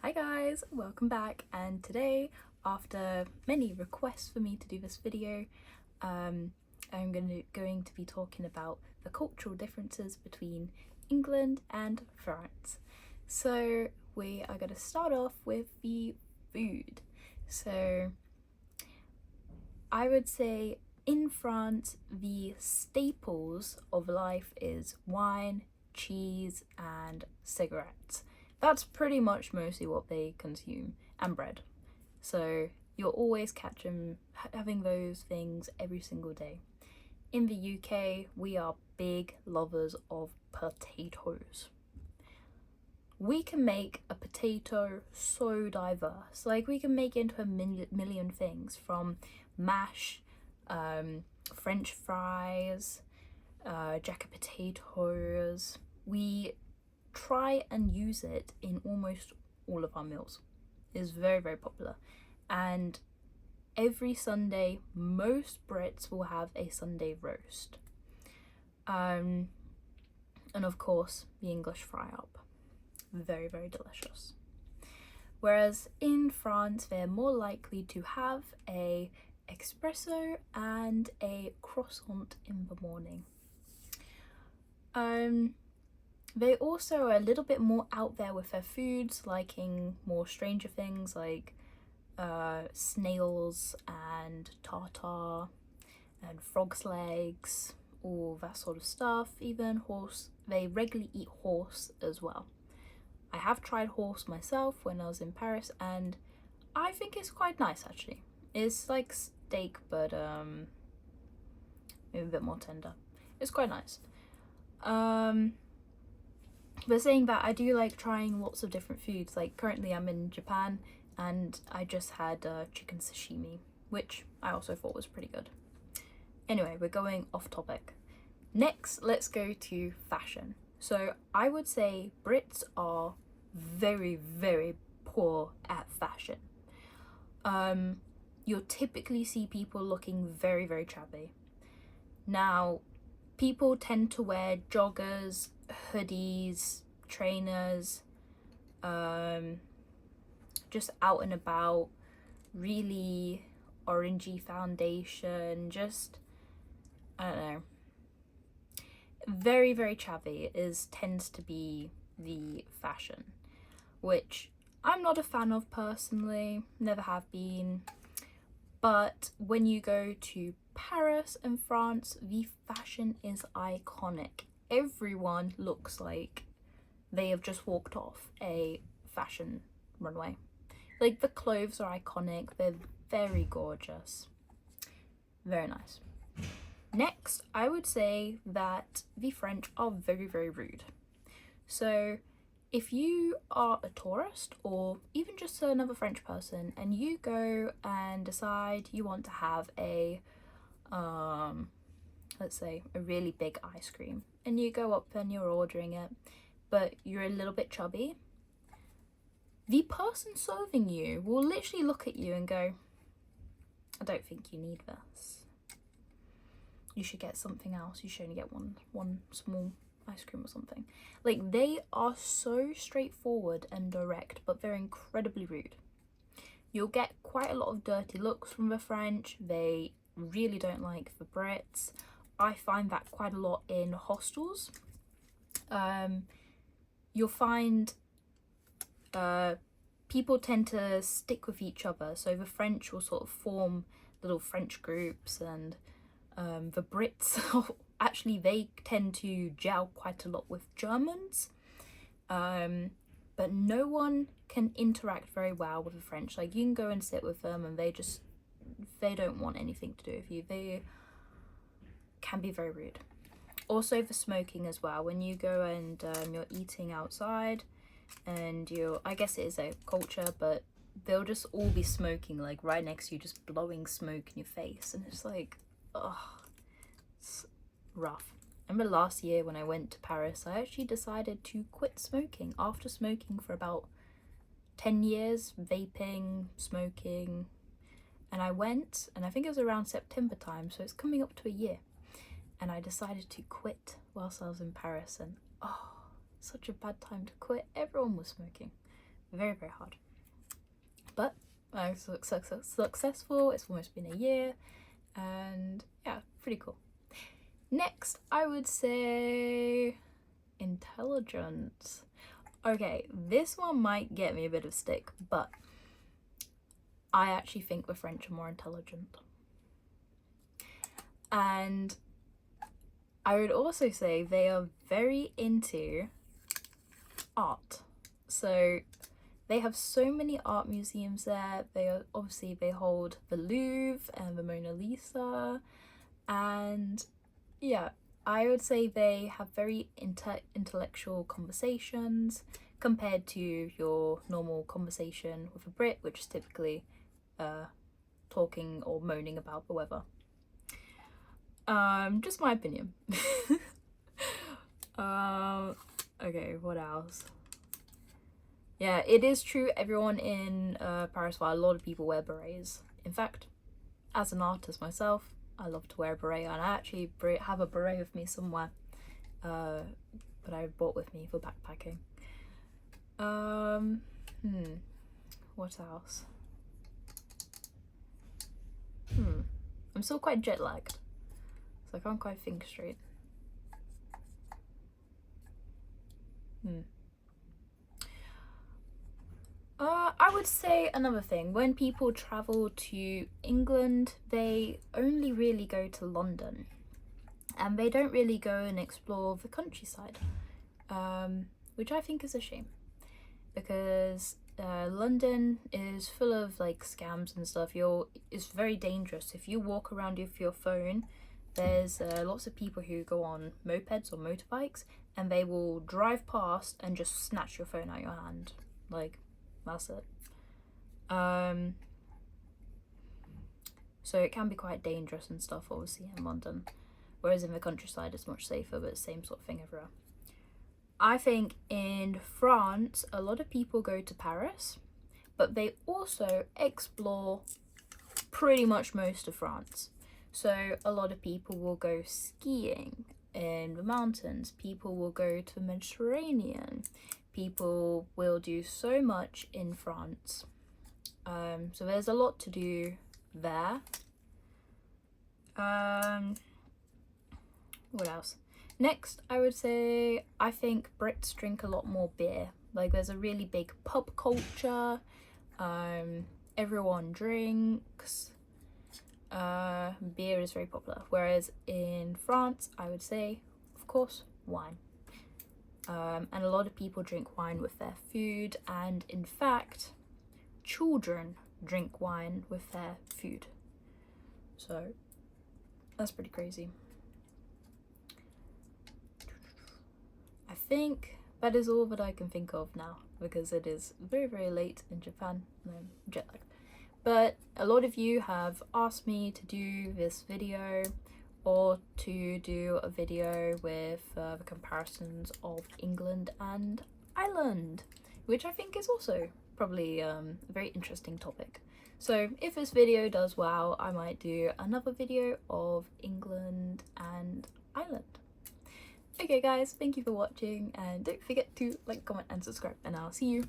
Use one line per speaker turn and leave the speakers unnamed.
Hi guys, welcome back, and today, after many requests for me to do this video, I'm going to be talking about the cultural differences between England and France. So we are going to start off with the food. So I would say in France, the staples of life is wine, cheese, and cigarettes. That's pretty much mostly what they consume, and bread. So you'll always catch them having those things every single day. In the UK, we are big lovers of potatoes. We can make a potato so diverse. Like, we can make it into a million things, from mash, French fries, jacket potatoes. We try and use it in almost all of our meals. It's very, very popular. And every Sunday, most Brits will have a Sunday roast. And of course, the English fry up. Very, very delicious. Whereas in France, they're more likely to have a espresso and a croissant in the morning. They also are a little bit more out there with their foods, liking more stranger things like snails and tartar and frog's legs, all that sort of stuff. Even horse, they regularly eat horse as well. I have tried horse myself when I was in Paris, and I think it's quite nice actually. It's like steak, but maybe a bit more tender. It's quite nice. But saying that, I do like trying lots of different foods. Like, currently I'm in Japan and I just had chicken sashimi, which I also thought was pretty good. Anyway, we're going off topic. Next, let's go to fashion. So I would say Brits are very, very poor at fashion. You'll typically see people looking very, very chubby. Now, people tend to wear joggers, hoodies, trainers, just out and about, really orangey foundation, just, I don't know, very, very chavvy tends to be the fashion, which I'm not a fan of personally, never have been. But when you go to Paris and France, the fashion is iconic. Everyone looks like they have just walked off a fashion runway. Like, the clothes are iconic, they're very gorgeous. Very nice. Next, I would say that the French are very, very rude. So if you are a tourist or even just another French person and you go and decide you want to have a let's say a really big ice cream, and you go up and you're ordering it, but you're a little bit chubby, the person serving you will literally look at you and go, I don't think you need this. You should get something else. You should only get one small ice cream or something. Like, they are so straightforward and direct, but they're incredibly rude. You'll get quite a lot of dirty looks from the French. They really don't like the Brits. I find that quite a lot in hostels. You'll find people tend to stick with each other. So the French will sort of form little French groups, and the Brits actually, they tend to gel quite a lot with Germans, but no one can interact very well with the French. Like, you can go and sit with them and they don't want anything to do with you. They can be very rude. Also, for smoking as well, when you go and you're eating outside and I guess it is a culture, but they'll just all be smoking like right next to you, just blowing smoke in your face, and it's like, ugh, it's rough. I remember last year when I went to Paris, I actually decided to quit smoking after smoking for about 10 years, vaping, smoking, and I went, and I think it was around September time, so it's coming up to a year, and I decided to quit whilst I was in Paris, and oh, such a bad time to quit. Everyone was smoking. very, very hard. But I'm successful. It's almost been a year, and yeah, pretty cool. Next, I would say intelligence. Okay, this one might get me a bit of stick, but I actually think the French are more intelligent. And I would also say they are very into art. So they have so many art museums there. They hold the Louvre and the Mona Lisa, and yeah, I would say they have very intellectual conversations compared to your normal conversation with a Brit, which is typically talking or moaning about the weather. Just my opinion. Okay, what else? Yeah, it is true everyone in Paris, well, a lot of people wear berets. In fact, as an artist myself, I love to wear a beret, and I actually have a beret with me somewhere that I brought with me for backpacking. What else? I'm still quite jet lagged, so I can't quite think straight. I would say another thing, when people travel to England, they only really go to London, and they don't really go and explore the countryside, which I think is a shame, because London is full of like scams and stuff. It's very dangerous. If you walk around with your phone, there's lots of people who go on mopeds or motorbikes, and they will drive past and just snatch your phone out your hand. Like, that's it. So it can be quite dangerous and stuff, obviously, in London, whereas in the countryside it's much safer, but same sort of thing everywhere. I think in France a lot of people go to Paris, but they also explore pretty much most of France. So a lot of people will go skiing in the mountains, people will go to the Mediterranean, people will do so much in France. So there's a lot to do there. What else? Next, I would say I think Brits drink a lot more beer. Like, there's a really big pub culture. Everyone drinks. Beer is very popular. Whereas in France, I would say, of course, wine. And a lot of people drink wine with their food, and in fact, children drink wine with their food. So that's pretty crazy. I think that is all that I can think of now, because it is very, very late in Japan and I'm jet lagged. But a lot of you have asked me to do this video, or to do a video with the comparisons of England and Ireland, which I think is also probably a very interesting topic. So if this video does well, I might do another video of England and Ireland. Okay guys, thank you for watching, and don't forget to like, comment and subscribe, and I'll see you